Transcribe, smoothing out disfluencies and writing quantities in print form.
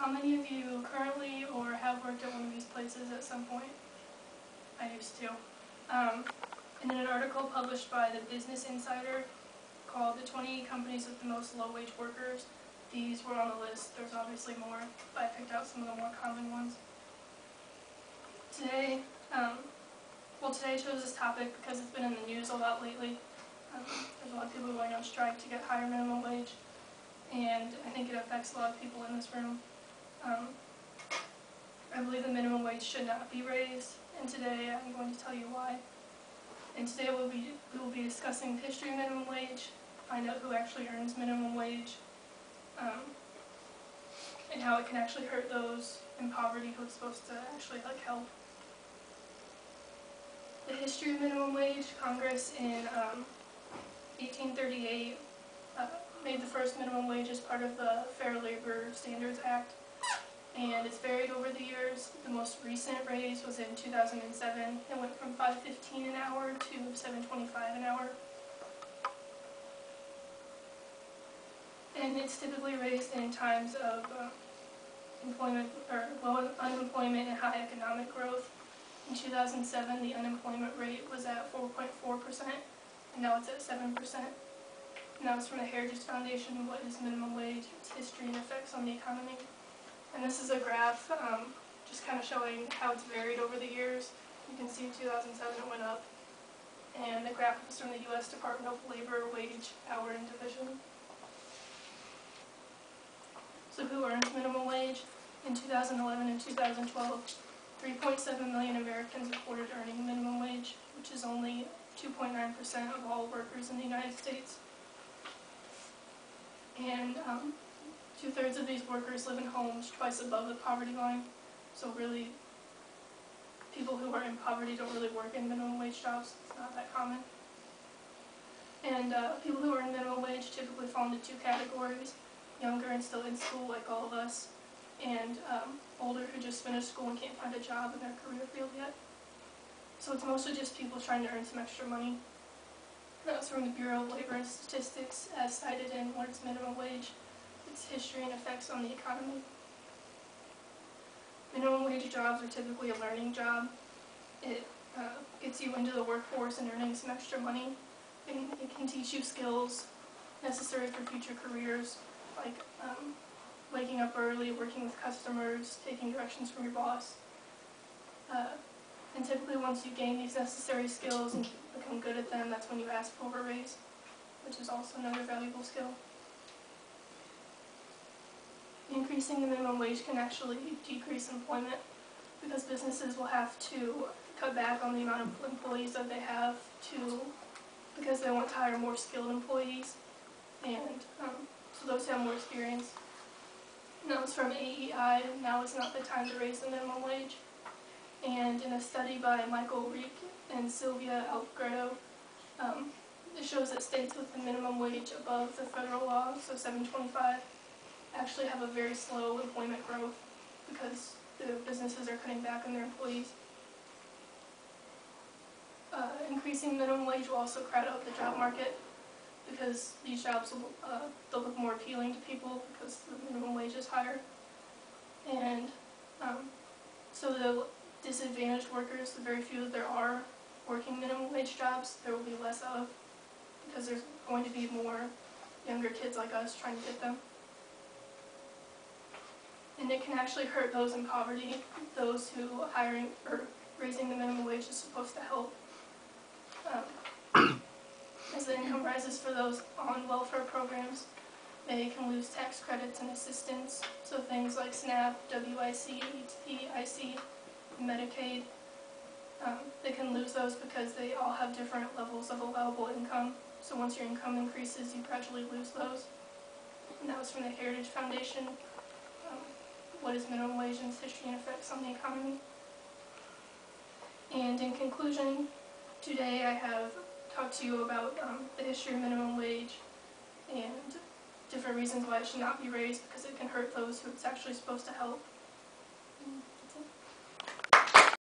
How many of you currently or have worked at one of these places at some point? I used to. In an article published by the Business Insider called The 20 Companies with the Most Low-Wage Workers, these were on the list. There's obviously more, but I picked out some of the more common ones. Today, today I chose this topic because it's been in the news a lot lately. There's a lot of people going on strike to get higher minimum wage, and I think it affects a lot of people in this room. I believe the minimum wage should not be raised, and today I'm going to tell you why. And today we will be discussing the history of minimum wage, find out who actually earns minimum wage, and how it can actually hurt those in poverty who it's supposed to actually help. The history of minimum wage: Congress in 1838 made the first minimum wage as part of the Fair Labor Standards Act, and it's varied over the years. The most recent raise was in 2007. It went from $5.15 an hour to $7.25 an hour. And it's typically raised in times of low unemployment and high economic growth. In 2007, the unemployment rate was at 4.4%, and now it's at 7%. And that was from the Heritage Foundation, What is Minimum Wage? Its History and Effects on the Economy. And this is a graph just kind of showing how it's varied over the years. You can see in 2007 it went up, and the graph was from the U.S. Department of Labor Wage, Hour, and Division. So who earns minimum wage? In 2011 and 2012, 3.7 million Americans reported earning minimum wage, which is only 2.9% of all workers in the United States. And 2/3 of these workers live in homes twice above the poverty line. So really, people who are in poverty don't really work in minimum wage jobs. It's not that common. And people who earn minimum wage typically fall into two categories: younger and still in school, like all of us, and older who just finished school and can't find a job in their career field yet. So it's mostly just people trying to earn some extra money. That was from the Bureau of Labor and Statistics, as cited in What is Minimum Wage? Its History and Effects on the Economy. Minimum wage jobs are typically a learning job. It gets you into the workforce and earning some extra money. It can teach you skills necessary for future careers, like waking up early, working with customers, taking directions from your boss. And typically once you gain these necessary skills and become good at them, that's when you ask for a raise, which is also another valuable skill. Increasing the minimum wage can actually decrease employment because businesses will have to cut back on the amount of employees that they have because they want to hire more skilled employees, and so those who have more experience. Now it's from AEI, now is not the time to raise the minimum wage. And in a study by Michael Reek and Sylvia Alfredo, it shows that states with the minimum wage above the federal law, so $7.25, actually have a very slow employment growth because the businesses are cutting back on their employees. Increasing minimum wage will also crowd out the job market because these jobs will they'll look more appealing to people because the minimum wage is higher. And so the disadvantaged workers, the very few that there are working minimum wage jobs, there will be less of because there's going to be more younger kids like us trying to get them. And it can actually hurt those in poverty, those who raising the minimum wage is supposed to help. As the income rises for those on welfare programs, they can lose tax credits and assistance, so things like SNAP, WIC, EIC, Medicaid, they can lose those because they all have different levels of allowable income. So once your income increases, you gradually lose those. And that was from the Heritage Foundation, What is Minimum Wage and its History and Effects on the Economy. And in conclusion, today I have talked to you about the history of minimum wage and different reasons why it should not be raised because it can hurt those who it's actually supposed to help.